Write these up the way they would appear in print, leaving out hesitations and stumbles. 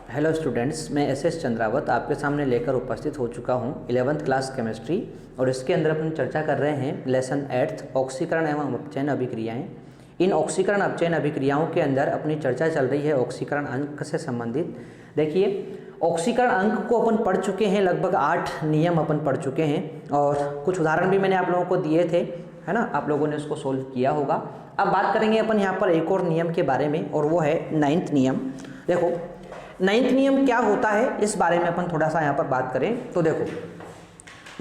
Hello students, मैं S Chandrawat आपके सामने लेकर उपस्थित हो चुका हूं 11th क्लास केमिस्ट्री। और इसके अंदर अपन चर्चा कर रहे हैं लेसन 8 ऑक्सीकरण एवं अपचयन अभिक्रियाएं। इन ऑक्सीकरण अपचयन अभिक्रियाओं के अंदर अपनी चर्चा चल रही है ऑक्सीकरण अंक से संबंधित। देखिए, ऑक्सीकरण अंक को अपन पढ़ चुके हैं, लगभग 8 नियम अपन पढ़ चुके हैं और कुछ उदाहरण भी मैंने आप लोगों को दिए थे, है ना। आप लोगों ने उसको सोल्व किया होगा। अब बात करेंगे अपन यहाँ पर एक और नियम के बारे में, और वो है 9th नियम। देखो 9th नियम क्या होता है, इस बारे में अपन थोड़ा सा यहाँ पर बात करें तो देखो,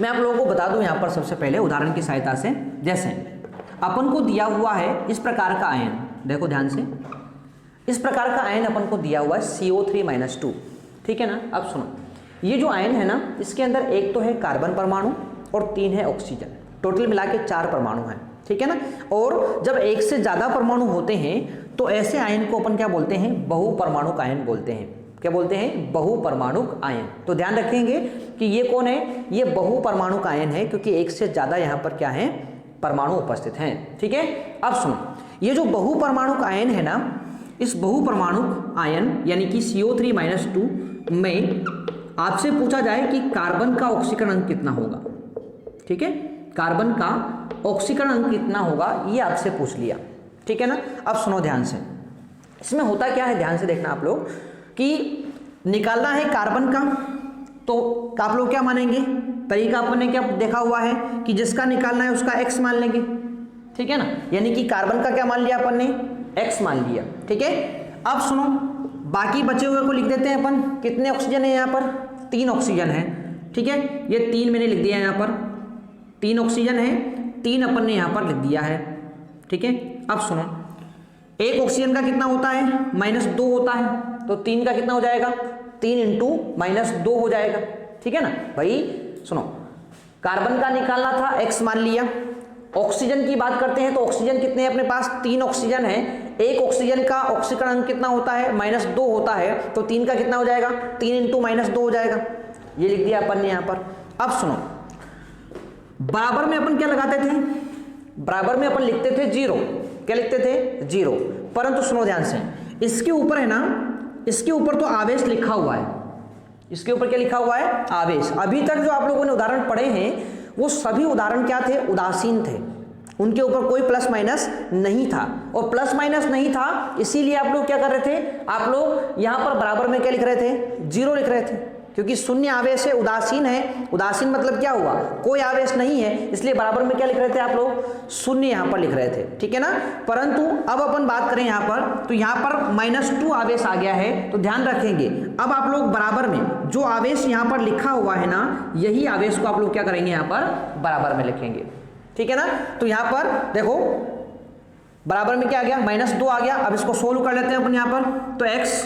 मैं आप लोगों को बता दूं यहाँ पर सबसे पहले उदाहरण की सहायता से। जैसे अपन को दिया हुआ है इस प्रकार का आयन, देखो ध्यान से, इस प्रकार का आयन अपन को दिया हुआ है CO3-2, ठीक है ना। अब सुनो, ये जो आयन है ना, इसके अंदर एक तो है कार्बन परमाणु और 3 है ऑक्सीजन, टोटल मिला के 4 परमाणु हैं, ठीक है ना। और जब एक से ज़्यादा परमाणु होते हैं तो ऐसे आयन को अपन क्या बोलते हैं, बहुपरमाणुक आयन बोलते हैं। क्या बोलते हैं, बहुपरमाणुक आयन। तो ध्यान रखेंगे कि ये कौन है, ये बहुपरमाणुक आयन है, क्योंकि एक से ज़्यादा यहाँ पर क्या है, परमाणु उपस्थित हैं, ठीक है। अब सुनो, ये जो बहुपरमाणुक आयन है ना, इस बहुपरमाणुक आयन यानी कि CO3-2 में आपसे पूछा जाए कि कार्बन का ऑक्सीकरण अंक कितना होगा, ठीक है, कार्बन का ऑक्सीकरण अंक कितना होगा, ये आपसे पूछ लिया, ठीक है ना। अब सुनो ध्यान से, इसमें होता क्या है, ध्यान से देखना आप लोग, कि निकालना है कार्बन का, तो आप लोग क्या मानेंगे, तरीका अपन ने क्या देखा हुआ है कि जिसका निकालना है उसका x मान लेंगे, ठीक है ना। यानी कि कार्बन का क्या मान लिया अपन ने, x मान लिया, ठीक है। अब सुनो, बाकी बचे हुए को लिख देते हैं अपन। कितने ऑक्सीजन है यहाँ पर, 3 ऑक्सीजन है, ठीक है। ये 3 मैंने लिख दिया यहाँ पर, 3 ऑक्सीजन है, 3 अपन ने यहाँ पर लिख दिया है, ठीक है। अब सुनो, एक ऑक्सीजन का कितना होता है, -2 होता है, तो 3 का कितना हो जाएगा, 3 × -2 हो जाएगा, ठीक है ना भाई। सुनो, कार्बन का निकालना था, x मान लिया। ऑक्सीजन की बात करते हैं तो ऑक्सीजन कितने हैं अपने पास, 3 ऑक्सीजन है। एक ऑक्सीजन का ऑक्सीकरण अंक कितना होता है, -2 होता है, तो 3 का कितना हो जाएगा, 3 × -2 हो जाएगा। ये लिख दिया अपन ने यहाँ पर। अब सुनो, बराबर में अपन क्या लगाते थे, बराबर में अपन लिखते थे 0। क्या लिखते थे, 0। परंतु सुनो ध्यान से, इसके ऊपर है ना, इसके ऊपर तो आवेश लिखा हुआ है। इसके ऊपर क्या लिखा हुआ है, आवेश। अभी तक जो आप लोगों ने उदाहरण पढ़े हैं वो सभी उदाहरण क्या थे, उदासीन थे, उनके ऊपर कोई प्लस माइनस नहीं था। और प्लस माइनस नहीं था इसीलिए आप लोग क्या कर रहे थे, आप लोग यहां पर बराबर में क्या लिख रहे थे, 0 लिख रहे थे, क्योंकि शून्य आवेश है, उदासीन है। उदासीन मतलब क्या हुआ, कोई आवेश नहीं है, इसलिए बराबर में क्या लिख रहे थे आप लोग, 0 यहां पर लिख रहे थे, ठीक है ना। परंतु अब अपन बात करें यहां पर, तो यहां पर -2 आवेश आ गया है, तो ध्यान रखेंगे। अब आप लोग बराबर में जो आवेश यहां पर लिखा हुआ है ना, यही आवेश को आप लोग क्या करेंगे, यहां पर बराबर में लिखेंगे, ठीक है ना। तो यहां पर देखो, बराबर में क्या आ गया, -2 आ गया। अब इसको सोल्व कर लेते हैं अपन यहां पर, तो x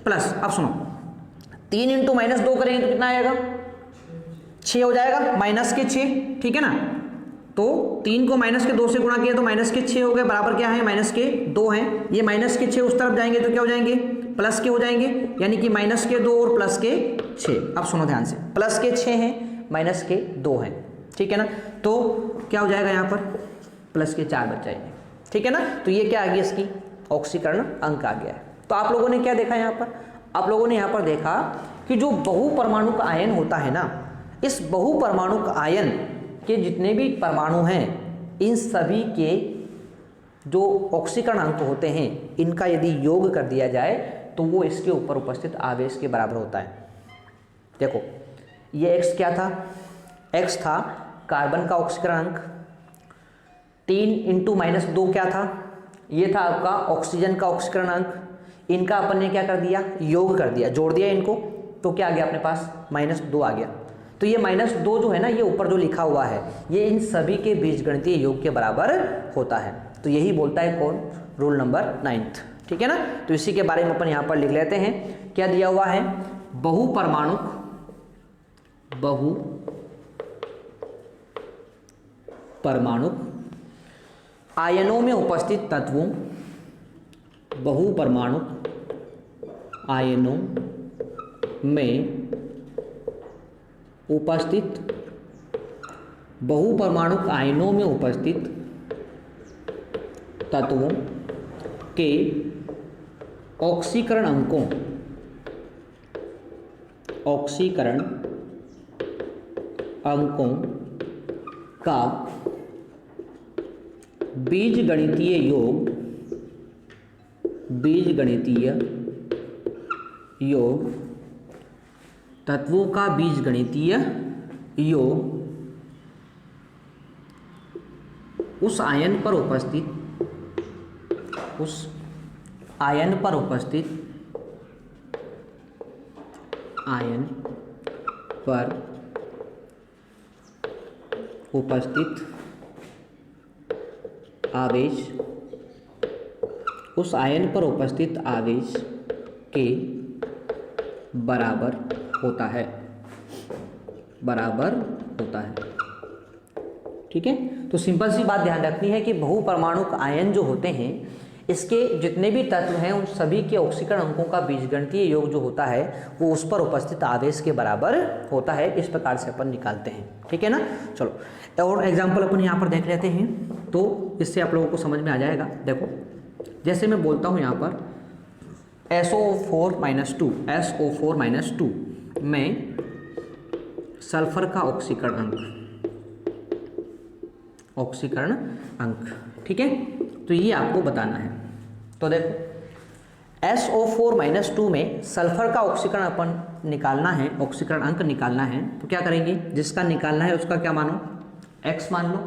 प्लस, अब सुनो, 3 × -2 करेंगे तो कितना आएगा, 6 हो जाएगा, -6, ठीक है ना। तो 3 को -2 से गुणा किया तो -6 हो गए, बराबर क्या है, -2 है। ये -6 उस तरफ जाएंगे तो क्या हो जाएंगे, +के हो जाएंगे, यानी कि -2 और +6। अब सुनो ध्यान से, +6 है, -2 है, ठीक है ना। तो क्या हो जाएगा यहाँ पर, +4 बच जाएंगे, ठीक है ना। तो ये क्या आ गया, इसकी ऑक्सीकरण अंक आ गया है। तो आप लोगों ने क्या देखा यहाँ पर, आप लोगों ने यहाँ पर देखा कि जो बहुपरमाणुक आयन होता है ना, इस बहुपरमाणुक आयन के जितने भी परमाणु हैं, इन सभी के जो ऑक्सीकरण अंक होते हैं, इनका यदि योग कर दिया जाए तो वो इसके ऊपर उपस्थित आवेश के बराबर होता है। देखो, ये x क्या था, x था कार्बन का ऑक्सीकरण अंक, 3 × -2 क्या था, ये था आपका ऑक्सीजन का ऑक्सीकरण अंक। इनका अपन ने क्या कर दिया, योग कर दिया, जोड़ दिया इनको, तो क्या आ गया अपने पास, -2 आ गया। तो ये -2 जो है ना, ये ऊपर जो लिखा हुआ है, ये इन सभी के बीजगणितीय योग के बराबर होता है। तो यही बोलता है कौन, रूल नंबर 9th, ठीक है ना। तो इसी के बारे में अपन यहाँ पर लिख लेते हैं, क्या दिया हुआ है, बहुपरमाणुक आयनों में उपस्थित तत्वों, बहुपरमाणुक आयनों में उपस्थित, बहुपरमाणुक आयनों में उपस्थित तत्वों के ऑक्सीकरण अंकों ऑक्सीकरण अंकों का बीजगणितीय योग तत्वों का बीजगणितीय योग उस आयन पर उपस्थित आवेश के बराबर होता है। ठीक है, तो सिंपल सी बात ध्यान रखनी है कि बहुपरमाणुक आयन जो होते हैं, इसके जितने भी तत्व हैं उन सभी के ऑक्सीकरण अंकों का बीजगणितीय योग जो होता है वो उस पर उपस्थित आवेश के बराबर होता है। इस प्रकार से अपन निकालते हैं। ठीक है ना। चलो और एग्जाम्पल अपन यहाँ पर देख लेते हैं, तो इससे आप लोगों को समझ में आ जाएगा। देखो, जैसे मैं बोलता हूँ यहाँ पर SO4 - 2 में सल्फर का ऑक्सीकरण अंक। ठीक है, तो ये आपको बताना है। तो देखो SO4 - 2 में सल्फर का ऑक्सीकरण अंक निकालना है। तो क्या करेंगे, जिसका निकालना है उसका क्या मानो, X मान लो।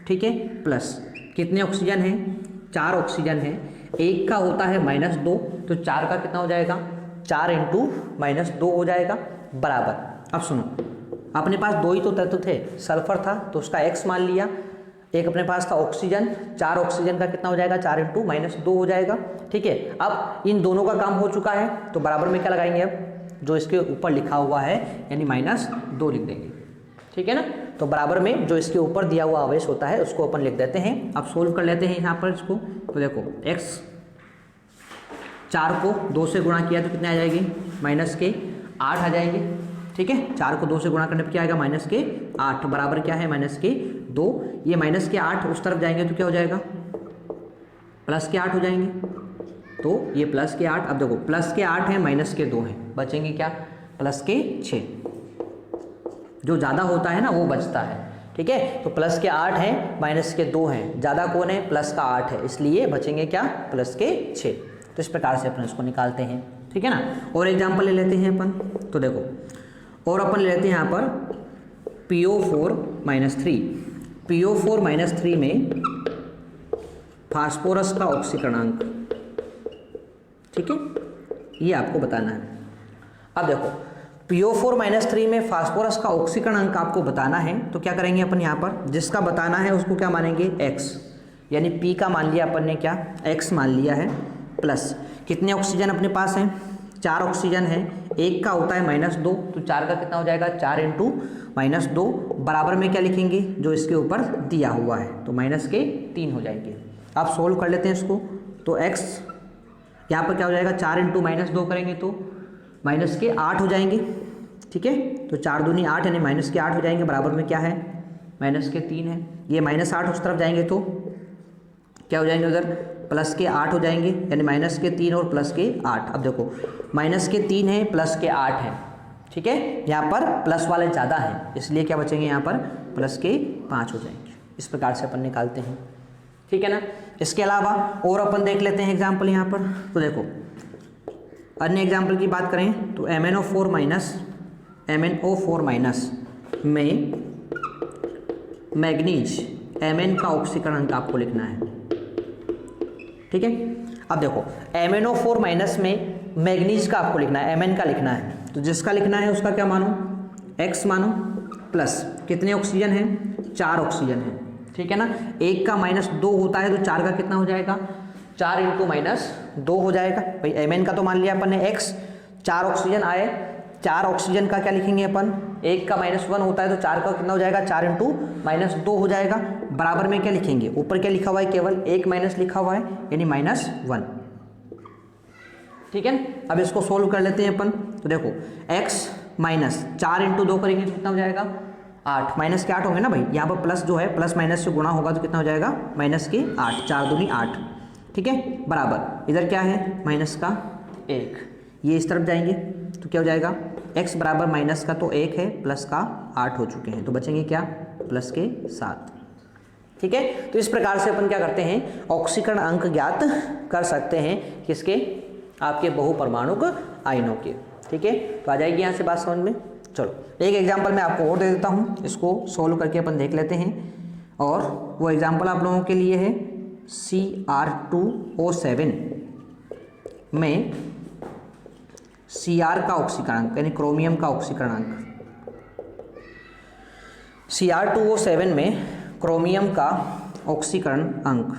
ठीक है, प्लस कितने ऑक्सीजन हैं, 4 ऑक्सीजन है। एक का होता है -2, तो 4 का कितना हो जाएगा, 4 × -2 हो जाएगा बराबर। अब सुनो, अपने पास 2 ही तो तत्व थे, सल्फर था तो उसका X मान लिया, एक अपने पास था ऑक्सीजन, 4 ऑक्सीजन का कितना हो जाएगा, 4 × -2 हो जाएगा। ठीक है, अब इन दोनों का काम हो चुका है तो बराबर में क्या लगाएंगे, अब जो इसके ऊपर लिखा हुआ है यानी -2 लिख देंगे। ठीक है ना, तो बराबर में जो इसके ऊपर दिया हुआ आवेश होता है उसको अपन लिख देते हैं। अब सोल्व कर लेते हैं यहाँ पर इसको। तो देखो X 4 को 2 से गुणा किया तो कितने आ जाएगी, -8 आ जाएंगे। ठीक है, 4 को 2 से गुणा करने पर क्या आएगा, -8 बराबर क्या है, -2। ये -8 उस तरफ जाएंगे तो क्या हो जाएगा, +8 हो जाएंगे। तो ये +8, अब देखो +8 है, -2 है, बचेंगे क्या, +6। जो ज़्यादा होता है ना वो बचता है। ठीक है, तो +8 है, -2 है, ज़्यादा कौन है, +8 है, इसलिए बचेंगे क्या, +6। तो इस प्रकार से अपन इसको निकालते हैं। ठीक है ना। और एग्जाम्पल ले लेते हैं अपन। तो देखो, और अपन ले लेते हैं यहाँ पर PO4 - 3 में फास्फोरस का ऑक्सीकरण अंक। ठीक है, ये आपको बताना है। अब देखो PO4 - 3 में फास्फोरस का ऑक्सीकरण अंक आपको बताना है, तो क्या करेंगे अपन यहाँ पर, जिसका बताना है उसको क्या मानेंगे, X, यानी P का मान लिया अपन ने, क्या X मान लिया है, प्लस कितने ऑक्सीजन अपने पास हैं, 4 ऑक्सीजन है। एक का होता है -2, तो 4 का कितना हो जाएगा, 4 × -2 बराबर में क्या लिखेंगे, जो इसके ऊपर दिया हुआ है, तो -3 हो जाएंगे। आप सोल्व कर लेते हैं इसको। तो X यहाँ पर क्या हो जाएगा, 4 × -2 करेंगे तो -8 हो जाएंगे। ठीक है, तो 4 दूनी 8 यानी -8 हो जाएंगे, बराबर में क्या है, -3 है। ये -8 उस तरफ जाएंगे तो क्या हो जाएंगे, उधर +8 हो जाएंगे, यानी -3 और +8। अब देखो -3 है, +8 है। ठीक है, यहाँ पर प्लस वाले ज़्यादा हैं, इसलिए क्या बचेंगे, यहाँ पर +5 हो जाएंगे। इस प्रकार से अपन निकालते हैं। ठीक है ना। इसके अलावा और अपन देख लेते हैं एग्जाम्पल यहाँ पर। तो देखो अन्य एग्जाम्पल की बात करें तो MnO4 में मैग्नीज Mn का ऑक्सीकरण अंक आपको लिखना है। ठीक है, अब देखो MnO4 में मैग्नीज का आपको लिखना है, Mn का लिखना है, तो जिसका लिखना है उसका क्या मानो, X मानो, प्लस कितने ऑक्सीजन हैं, 4 ऑक्सीजन हैं। ठीक है ना, एक का -2 होता है तो 4 का कितना हो जाएगा, 4 × -2 हो जाएगा। भाई Mn का तो मान लिया अपन ने X, 4 ऑक्सीजन आए, 4 ऑक्सीजन का क्या लिखेंगे अपन, एक का -1 होता है तो 4 का कितना हो जाएगा, 4 × -2 हो जाएगा। बराबर में क्या लिखेंगे, ऊपर क्या लिखा हुआ है, केवल एक माइनस लिखा हुआ है यानी -1। ठीक है, अब इसको सोल्व कर लेते हैं अपन। तो देखो x -4 × 2 करेंगे तो कितना हो जाएगा, 8। माइनस के 8 होंगे ना भाई, यहाँ पर प्लस जो है प्लस माइनस से गुणा होगा तो कितना हो जाएगा, -8, 4 दूनी 8। ठीक है, बराबर इधर क्या है, -1, ये इस तरफ जाएंगे तो क्या हो जाएगा x बराबर माइनस का तो 1 है, प्लस का 8 हो चुके हैं, तो बचेंगे क्या, प्लस के 7। ठीक है, तो इस प्रकार से अपन क्या करते हैं, ऑक्सीकरण अंक ज्ञात कर सकते हैं किसके, आपके बहुपरमाणुक आयनों के। ठीक है, तो आ जाएगी यहाँ से बात समझ में। चलो एक एग्जांपल मैं आपको और दे देता हूँ, इसको सोल्व करके अपन देख लेते हैं। और वो एग्जांपल आप लोगों के लिए है Cr2O7 में Cr का ऑक्सीकरणांक यानी क्रोमियम का ऑक्सीकरणांक, Cr2O7 में क्रोमियम का ऑक्सीकरण अंक।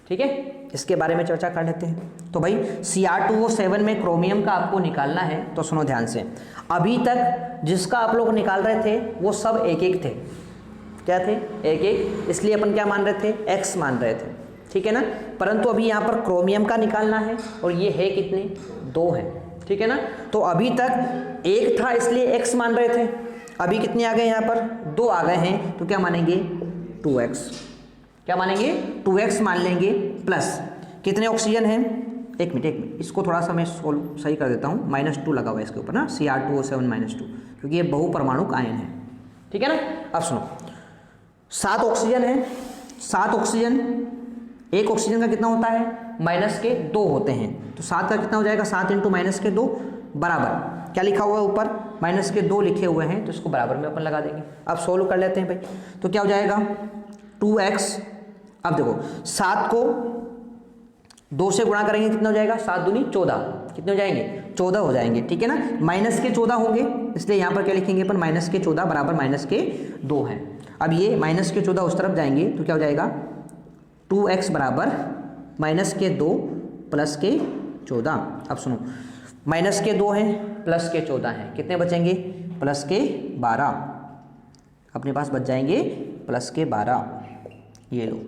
ठीक है, इसके बारे में चर्चा कर लेते हैं। तो भाई Cr2O7 में क्रोमियम का आपको निकालना है, तो सुनो ध्यान से। अभी तक जिसका आप लोग निकाल रहे थे वो सब एक एक थे, क्या थे, एक एक, इसलिए अपन क्या मान रहे थे, x मान रहे थे। ठीक है ना, परंतु अभी यहाँ पर क्रोमियम का निकालना है और ये है कितने, 2 है। ठीक है ना, तो अभी तक 1 था इसलिए x मान रहे थे, अभी कितने आ गए यहाँ पर, 2 आ गए हैं, तो क्या मानेंगे, 2x। क्या मानेंगे, 2x मान लेंगे, प्लस कितने ऑक्सीजन हैं, एक मिनट इसको थोड़ा सा मैं सोल्व सही कर देता हूँ, -2 लगा हुआ है इसके ऊपर ना, Cr2O7 -2, क्योंकि ये बहुपरमाणुक आयन है। ठीक है ना, अब सुनो, 7 ऑक्सीजन है, 7 ऑक्सीजन, एक ऑक्सीजन का कितना होता है, -2 होते हैं, तो 7 का कितना हो जाएगा, 7 × -2 बराबर, क्या लिखा हुआ है ऊपर, -2 लिखे हुए हैं, तो इसको बराबर में अपन लगा देंगे। अब सोल्व कर लेते हैं भाई, तो क्या हो जाएगा, 2x। अब देखो 7 को 2 से गुणा करेंगे, कितना हो जाएगा, 7 दूनी 14, कितने हो जाएंगे, 14 हो जाएंगे। ठीक है ना, -14 होंगे, इसलिए यहाँ पर क्या लिखेंगे अपन, -14 बराबर -2 है। अब ये -14 उस तरफ जाएंगे, तो क्या हो जाएगा, 2x बराबर -2 प्लस के 14। अब सुनो, -2 है प्लस के 14 है, कितने बचेंगे, प्लस के 12, अपने पास बच जाएंगे प्लस के 12, ये लो।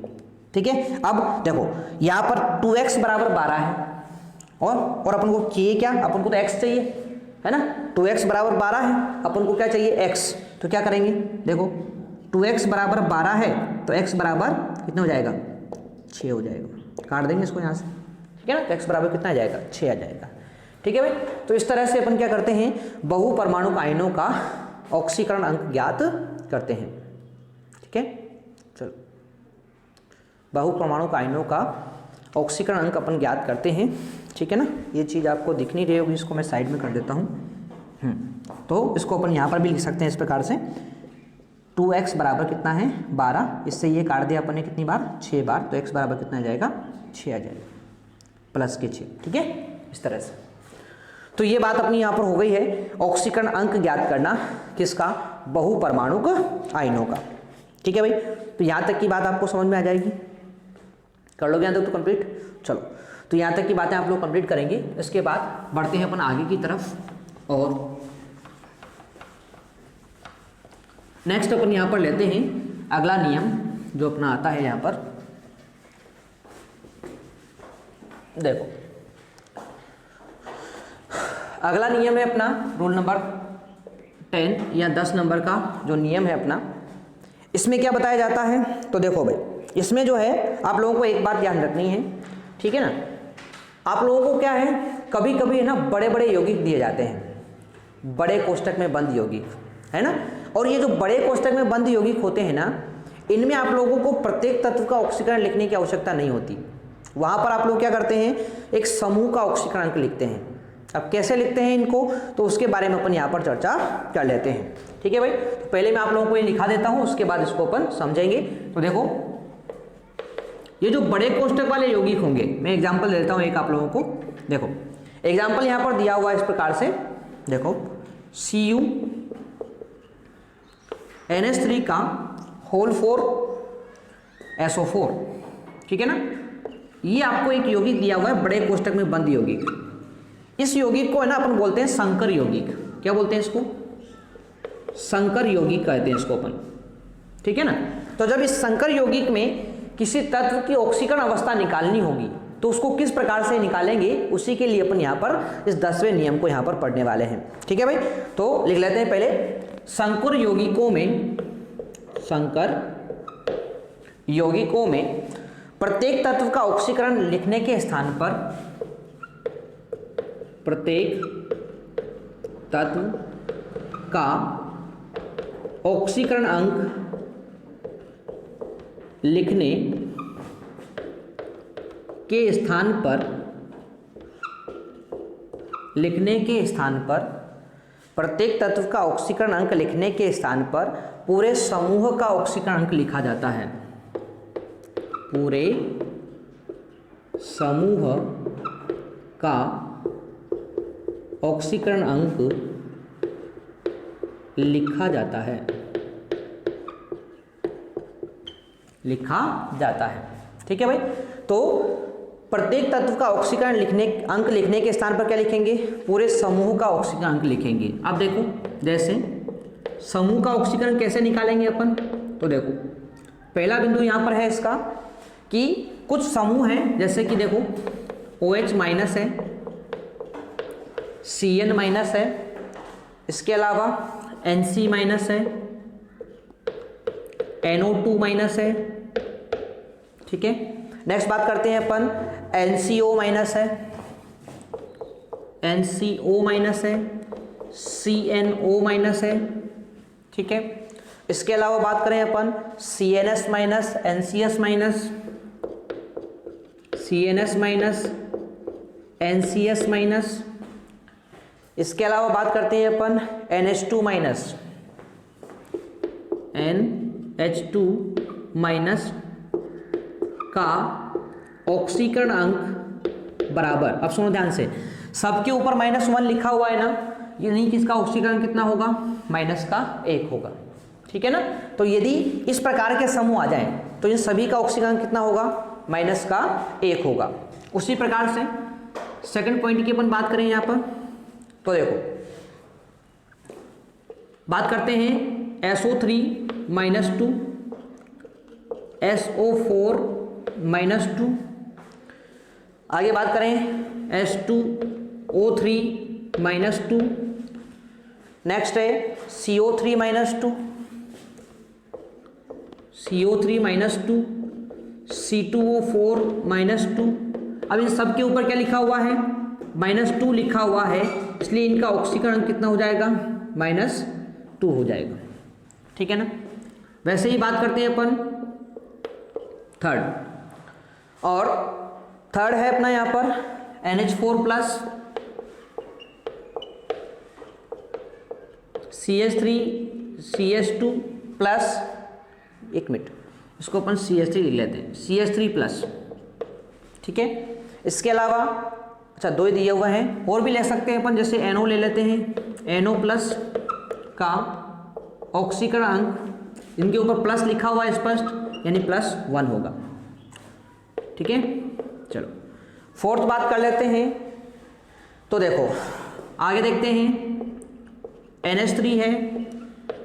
ठीक है, अब देखो यहाँ पर 2x बराबर 12 है, और अपन को चाहिए क्या, अपन को तो x चाहिए है ना, 2x बराबर 12 है, अपन को क्या चाहिए, x। तो क्या करेंगे, देखो 2x बराबर 12 है, तो x बराबर कितना हो जाएगा, 6 हो जाएगा, काट देंगे इसको यहाँ से। ठीक है ना, तो x बराबर कितना आ जाएगा, 6 आ जाएगा। ठीक है भाई, तो इस तरह से अपन क्या करते हैं, बहुपरमाणुक आयनों का ऑक्सीकरण अंक ज्ञात करते हैं। ठीक है, चलो बहुपरमाणुक आयनों का ऑक्सीकरण अंक अपन ज्ञात करते हैं। ठीक है ना, ये चीज़ आपको दिख नहीं रही होगी, इसको मैं साइड में कर देता हूँ। तो इसको अपन यहाँ पर भी लिख सकते हैं इस प्रकार से, 2x बराबर कितना है, 12, इससे ये काट दिया अपन ने कितनी बार, 6 बार, तो x बराबर कितना आ जाएगा, 6 आ जाएगा, प्लस के 6। ठीक है, इस तरह से। तो ये बात अपनी यहाँ पर हो गई है, ऑक्सीकरण अंक ज्ञात करना किसका, बहुपरमाणुक आयनों का। ठीक है भाई, तो यहाँ तक की बात आपको समझ में आ जाएगी, कर लोगे यहाँ तक तो कंप्लीट। चलो, तो यहाँ तक की बातें आप लोग कंप्लीट करेंगे, इसके बाद बढ़ते हैं अपन आगे की तरफ। और नेक्स्ट अपन यहाँ पर लेते हैं अगला नियम जो अपना आता है यहाँ पर, देखो अगला नियम है अपना रूल नंबर 10 या 10 नंबर का जो नियम है अपना। इसमें क्या बताया जाता है, तो देखो भाई, इसमें जो है आप लोगों को एक बात ध्यान रखनी है। ठीक है ना, आप लोगों को क्या है, कभी कभी है ना बड़े बड़े यौगिक दिए जाते हैं, बड़े कोष्टक में बंद यौगिक, है ना, और ये जो बड़े कोष्टक में बंद यौगिक होते हैं ना, इनमें आप लोगों को प्रत्येक तत्व का ऑक्सीकरण लिखने की आवश्यकता नहीं होती। वहाँ पर आप लोग क्या करते हैं, एक समूह का ऑक्सीकरणांक लिखते हैं। अब कैसे लिखते हैं इनको, तो उसके बारे में अपन यहाँ पर चर्चा कर लेते हैं। ठीक है भाई, तो पहले मैं आप लोगों को ये लिखा देता हूँ, उसके बाद इसको अपन समझेंगे। तो देखो, ये जो बड़े कोष्टक वाले यौगिक होंगे, मैं एग्जाम्पल देता हूँ एक आप लोगों को। देखो एग्जाम्पल यहाँ पर दिया हुआ है इस प्रकार से, देखो CuNH3 का होल 4 SO4। ठीक है ना, ये आपको एक यौगिक दिया हुआ है, बड़े कोष्टक में बंद यौगिक। इस यौगिक को है ना अपन बोलते हैं संकर यौगिक। क्या बोलते हैं इसको, संकर यौगिक कहते हैं इसको अपन। ठीक है ना, तो जब इस संकर यौगिक में किसी तत्व की ऑक्सीकरण अवस्था निकालनी होगी, तो उसको किस प्रकार से निकालेंगे, उसी के लिए अपन यहाँ पर इस 10वें नियम को यहाँ पर पढ़ने वाले हैं। ठीक है भाई, तो लिख लेते हैं पहले, संकर यौगिकों में प्रत्येक तत्व का ऑक्सीकरण लिखने के स्थान पर प्रत्येक तत्व का ऑक्सीकरण अंक लिखने के स्थान पर प्रत्येक तत्व का ऑक्सीकरण अंक लिखने के स्थान पर पूरे समूह का ऑक्सीकरण अंक लिखा जाता है। पूरे समूह का ऑक्सीकरण अंक लिखा जाता है। ठीक है भाई। तो प्रत्येक तत्व का ऑक्सीकरण अंक लिखने के स्थान पर क्या लिखेंगे? पूरे समूह का ऑक्सीकरण अंक लिखेंगे। अब देखो, जैसे समूह का ऑक्सीकरण कैसे निकालेंगे अपन, तो देखो पहला बिंदु यहां पर है इसका कि कुछ समूह हैं, जैसे कि देखो OH माइनस है, CN माइनस है, इसके अलावा NC माइनस है, NO2 माइनस है। ठीक है, नेक्स्ट बात करते हैं अपन NCO माइनस है, NCO माइनस है, CNO माइनस है। ठीक है, इसके अलावा बात करें अपन CNS minus, NCS minus, CNS minus, NCS minus. इसके अलावा बात करते हैं अपन NH2 माइनस, NH2 माइनस का ऑक्सीकरण अंक बराबर, अब सुनो ध्यान से, सबके ऊपर -1 लिखा हुआ है ना, यानी कि इसका ऑक्सीकरण कितना होगा? -1 होगा। ठीक है ना। तो यदि इस प्रकार के समूह आ जाएं तो इन सभी का ऑक्सीकरण कितना होगा? -1 होगा। उसी प्रकार से सेकंड पॉइंट की अपन बात करें यहां पर, तो देखो बात करते हैं SO3 -2, SO4 -2, आगे बात करें H2O3 -2, नेक्स्ट है CO3 -2, CO3 -2, C2O4 -2। अब इन सब के ऊपर क्या लिखा हुआ है? -2 लिखा हुआ है, इसलिए इनका ऑक्सीकरण कितना हो जाएगा? -2 हो जाएगा। ठीक है ना। वैसे ही बात करते हैं अपन थर्ड, और थर्ड है अपना यहाँ पर NH4 plus, CH3 CH2 plus, एक मिनट इसको अपन CH3 लिख लेते हैं, CH3 प्लस। ठीक है, इसके अलावा अच्छा 2 दिए हुए हैं, और भी ले सकते हैं अपन, जैसे NO ले लेते हैं, NO प्लस का ऑक्सीकरण अंक, इनके ऊपर प्लस लिखा हुआ है स्पष्ट, यानी +1 होगा। ठीक है, चलो फोर्थ बात कर लेते हैं। तो देखो आगे देखते हैं, NH3 है,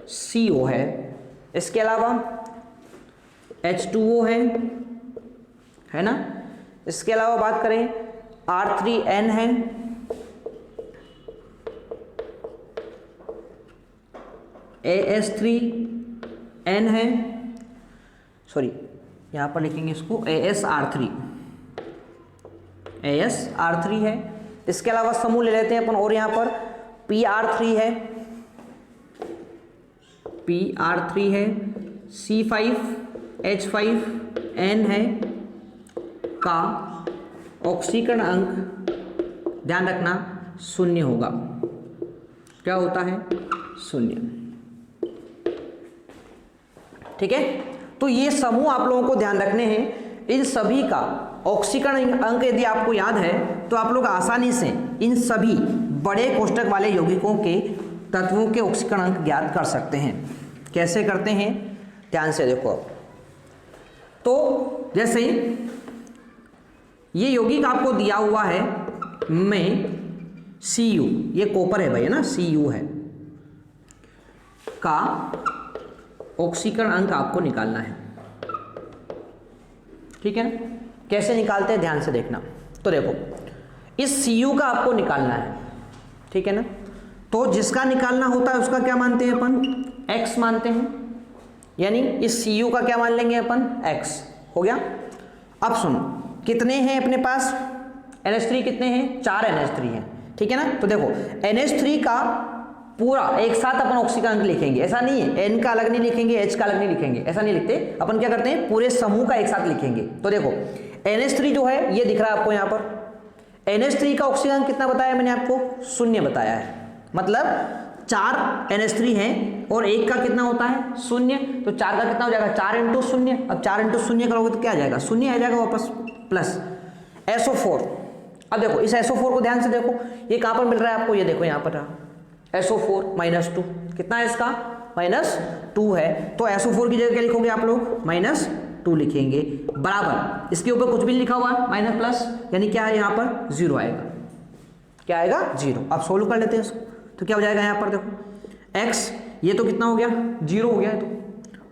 CO है, इसके अलावा H2O है ना। इसके अलावा बात करें R3N है, AS3N है, सॉरी यहाँ पर लिखेंगे इसको ASR3 है। इसके अलावा समूह ले लेते हैं अपन, और यहाँ पर PR3 है, C5H5N है का ऑक्सीकरण अंक ध्यान रखना 0 होगा। क्या होता है? 0। ठीक है, तो ये समूह आप लोगों को ध्यान रखने हैं। इन सभी का ऑक्सीकरण अंक यदि आपको याद है तो आप लोग आसानी से इन सभी बड़े कोष्ठक वाले यौगिकों के तत्वों के ऑक्सीकरण अंक ज्ञात कर सकते हैं। कैसे करते हैं, ध्यान से देखो। तो जैसे ये यौगिक आपको दिया हुआ है में Cu, ये कॉपर है भाई, है ना, Cu है का ऑक्सीकरण अंक आपको निकालना है। ठीक है ना। कैसे निकालते हैं ध्यान से देखना। तो देखो इस Cu का आपको निकालना है, ठीक है ना। तो जिसका निकालना होता है उसका क्या मानते हैं अपन? x मानते हैं, यानी इस Cu का क्या मान लेंगे अपन? x हो गया। अब सुनो, कितने हैं अपने पास NH3? कितने हैं? 4 NH3 हैं, ठीक है ना। तो देखो NH3 का पूरा एक साथ अपन ऑक्सीजन अंक लिखेंगे, ऐसा नहीं है N का अलग नहीं लिखेंगे, H का अलग नहीं लिखेंगे, ऐसा नहीं लिखते अपन। क्या करते हैं, पूरे समूह का एक साथ लिखेंगे। तो देखो NH3 जो है ये दिख रहा है आपको यहाँ पर, NH3 का ऑक्सीजन अंक कितना बताया मैंने आपको, 0 बताया है। मतलब 4 NH3 है और एक का कितना होता है 0, तो 4 का कितना हो जाएगा 4 × 0। अब 4 × 0 करोगे तो क्या आ जाएगा, 0 आ जाएगा वापस, प्लस SO4। अब देखो इस SO4 को ध्यान से देखो, ये कहाँ पर मिल रहा है आपको, ये देखो यहाँ पर SO4 -2 कितना है इसका, -2 है। तो SO4 की जगह क्या लिखोगे आप लोग, -2 लिखेंगे, बराबर इसके ऊपर कुछ भी लिखा हुआ है माइनस प्लस, यानी क्या है यहाँ पर 0 आएगा। क्या आएगा 0। अब सोल्व कर लेते हैं इसको, तो क्या हो जाएगा यहाँ पर देखो x, ये तो कितना हो गया 0 हो गया, तो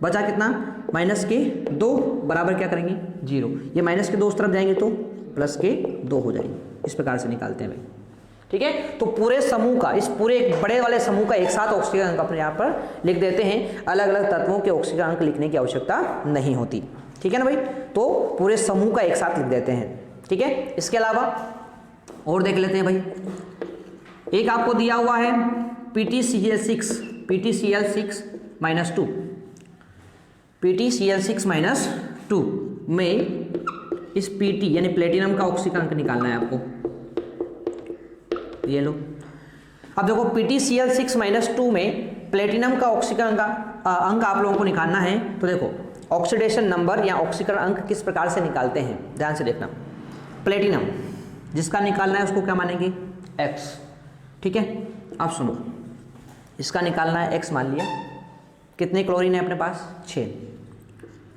बचा कितना -2 बराबर क्या करेंगे 0। ये -2 उस तरफ जाएंगे तो +2 हो जाएंगे। इस प्रकार से निकालते हैं भाई, ठीक है। तो पूरे समूह का, इस पूरे एक बड़े वाले समूह का एक साथ ऑक्सीजन अंक अपने यहाँ पर लिख देते हैं, अलग अलग तत्वों के ऑक्सीजन अंक लिखने की आवश्यकता नहीं होती, ठीक है ना भाई। तो पूरे समूह का एक साथ लिख देते हैं, ठीक है। इसके अलावा और देख लेते हैं भाई, एक आपको दिया हुआ है PTCl6 -2 PTCl6 -2 में इस PT यानी प्लेटिनम का ऑक्सीजन अंक निकालना है आपको, ये लो। अब देखो PTCl6 -2 में प्लेटिनम का ऑक्सीजन अंक आप लोगों को निकालना है। तो देखो ऑक्सीडेशन नंबर या ऑक्सीकरण अंक किस प्रकार से निकालते हैं, ध्यान से देखना। प्लेटिनम जिसका निकालना है उसको क्या मानेंगे X, ठीक है। अब सुनो, इसका निकालना है X मान लिया, कितने क्लोरीन है अपने पास 6।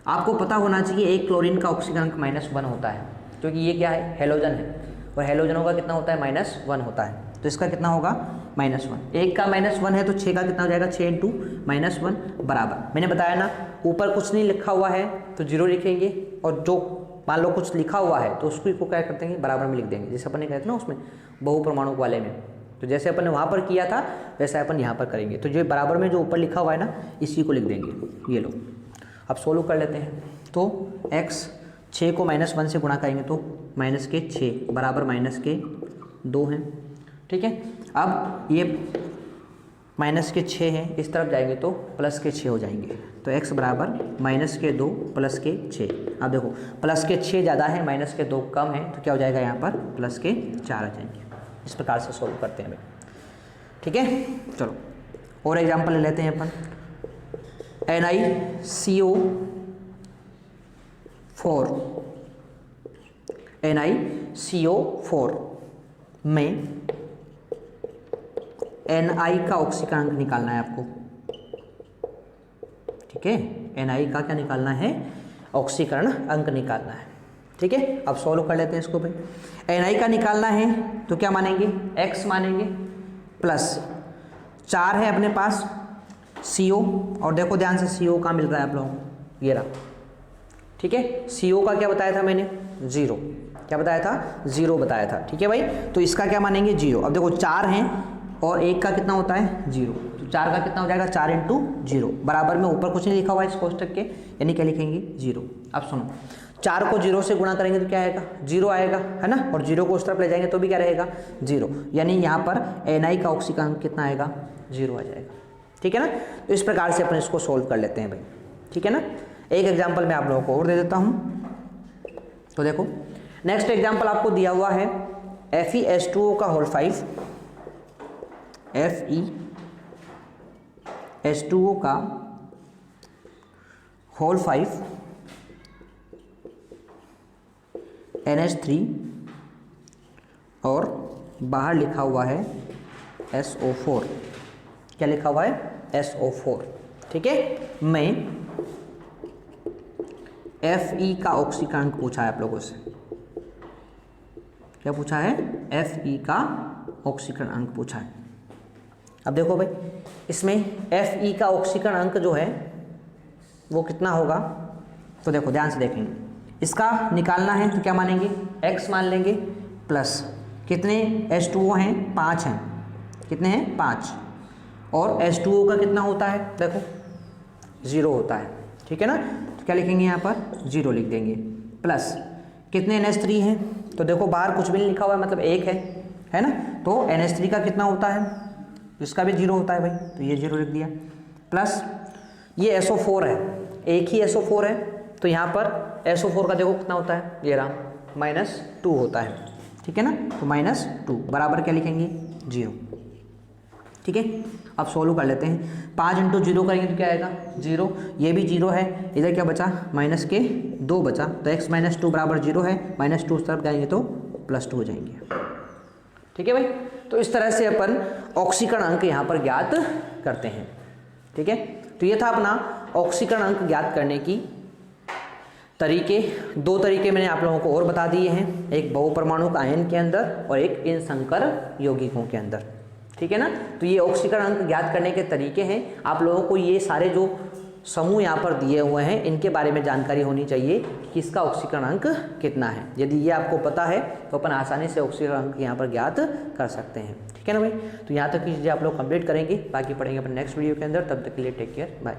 आपको पता होना चाहिए एक क्लोरीन का ऑक्सीजन अंक -1 होता है, क्योंकि ये क्या है हैलोजन है, और हैलोजनों का कितना होता है -1 होता है। तो इसका कितना होगा -1, एक का -1 है तो 6 का कितना हो जाएगा 6 × -1 बराबर, मैंने बताया ना ऊपर कुछ नहीं लिखा हुआ है तो 0 लिखेंगे, और जो मान लो कुछ लिखा हुआ है तो उसको क्या कर देंगे बराबर में लिख देंगे, जैसे अपन ने कहा था ना उसमें बहुपरमाणु वाले में। तो जैसे अपन ने वहाँ पर किया था वैसे अपन यहाँ पर करेंगे। तो जो बराबर में जो ऊपर लिखा हुआ है ना इसी को लिख देंगे, ये लो। अब सोल्व कर लेते हैं। तो x 6 को -1 से गुणा करेंगे तो -6 बराबर -2 है, ठीक है। अब ये -6 है, इस तरफ जाएंगे तो +6 हो जाएंगे। तो x बराबर -2 +6। अब देखो +6 ज़्यादा है, -2 कम है, तो क्या हो जाएगा यहाँ पर +4 आ जाएंगे। इस प्रकार से सोल्व करते हैं भाई, ठीक है। चलो और एग्जाम्पल ले लेते हैं अपन। NiCO4 में Ni का ऑक्सीकरण अंक निकालना है आपको, ठीक है। Ni का क्या निकालना है, ऑक्सीकरण अंक निकालना है, ठीक है। अब सॉल्व कर लेते हैं इसको भाई। Ni का निकालना है तो क्या मानेंगे x मानेंगे, प्लस 4 है अपने पास CO, और देखो ध्यान से CO कहाँ मिल रहा है आप लोगों को, ये रहा, ठीक है। CO का क्या बताया था मैंने 0, क्या बताया था 0 बताया था, ठीक है भाई। तो इसका क्या मानेंगे 0। अब देखो 4 हैं और एक का कितना होता है 0, तो 4 का कितना हो जाएगा 4 × 0 बराबर में ऊपर कुछ नहीं लिखा हुआ है इस कोष्टक के, यानी क्या लिखेंगे 0। अब सुनो 4 को 0 से गुणा करेंगे तो क्या आएगा 0 आएगा, है ना, और 0 को उस तरफ ले जाएंगे तो भी क्या रहेगा 0, यानी यहाँ पर Ni का ऑक्सीजन अंक कितना आएगा 0 आ जाएगा, ठीक है ना। तो इस प्रकार से अपन इसको सोल्व कर लेते हैं भाई, ठीक है ना। एक एग्जाम्पल मैं आप लोगों को और दे देता हूँ। तो देखो नेक्स्ट एग्जाम्पल आपको दिया हुआ है FeS2O का होल 5, FeS2O का होल 5 NH3 और बाहर लिखा हुआ है SO4, क्या लिखा हुआ है SO4, ठीक है। मैं Fe का ऑक्सीकरण अंक पूछा है आप लोगों से, क्या पूछा है Fe का ऑक्सीकरण अंक पूछा है। अब देखो भाई इसमें Fe का ऑक्सीकरण अंक जो है वो कितना होगा, तो देखो ध्यान से देखेंगे, इसका निकालना है तो क्या मानेंगे x मान लेंगे, प्लस कितने H2O हैं 5 हैं, कितने हैं 5, और H2O का कितना होता है देखो 0 होता है, ठीक है ना। तो क्या लिखेंगे यहाँ पर 0 लिख देंगे, प्लस कितने NH3 हैं, तो देखो बाहर कुछ भी नहीं लिखा हुआ है मतलब 1 है है ना। तो NH3 का कितना होता है, इसका भी 0 होता है भाई, तो ये 0 लिख दिया। प्लस ये SO4 है, एक ही SO4 है, तो यहाँ पर SO4 का देखो कितना होता है, ये रहा -2 होता है, ठीक है ना। तो -2 बराबर क्या लिखेंगे, 0, ठीक है। अब सोल्व कर लेते हैं, 5 × 0 करेंगे तो क्या आएगा 0, ये भी 0 है, इधर क्या बचा -2 बचा, तो x - 2 बराबर 0 है, -2 उस तरफ जाएंगे तो +2 हो जाएंगे, ठीक है भाई। तो इस तरह से अपन ऑक्सीकरण अंक यहाँ पर ज्ञात करते हैं, ठीक है। तो ये था अपना ऑक्सीकरण अंक ज्ञात करने की तरीके। 2 तरीके मैंने आप लोगों को और बता दिए हैं, एक बहुपरमाणुक आयन के अंदर और एक इन संकर यौगिकों के अंदर, ठीक है ना। तो ये ऑक्सीकरण अंक ज्ञात करने के तरीके हैं। आप लोगों को ये सारे जो समूह यहाँ पर दिए हुए हैं इनके बारे में जानकारी होनी चाहिए कि इसका ऑक्सीकरण अंक कितना है। यदि ये आपको पता है तो अपन आसानी से ऑक्सीकरण अंक यहाँ पर ज्ञात कर सकते हैं, ठीक है ना भाई। तो यहाँ तक की चीज़ें आप लोग कंप्लीट करेंगे, बाकी पढ़ेंगे अपन नेक्स्ट वीडियो के अंदर। तब तक के लिए टेक केयर, बाय।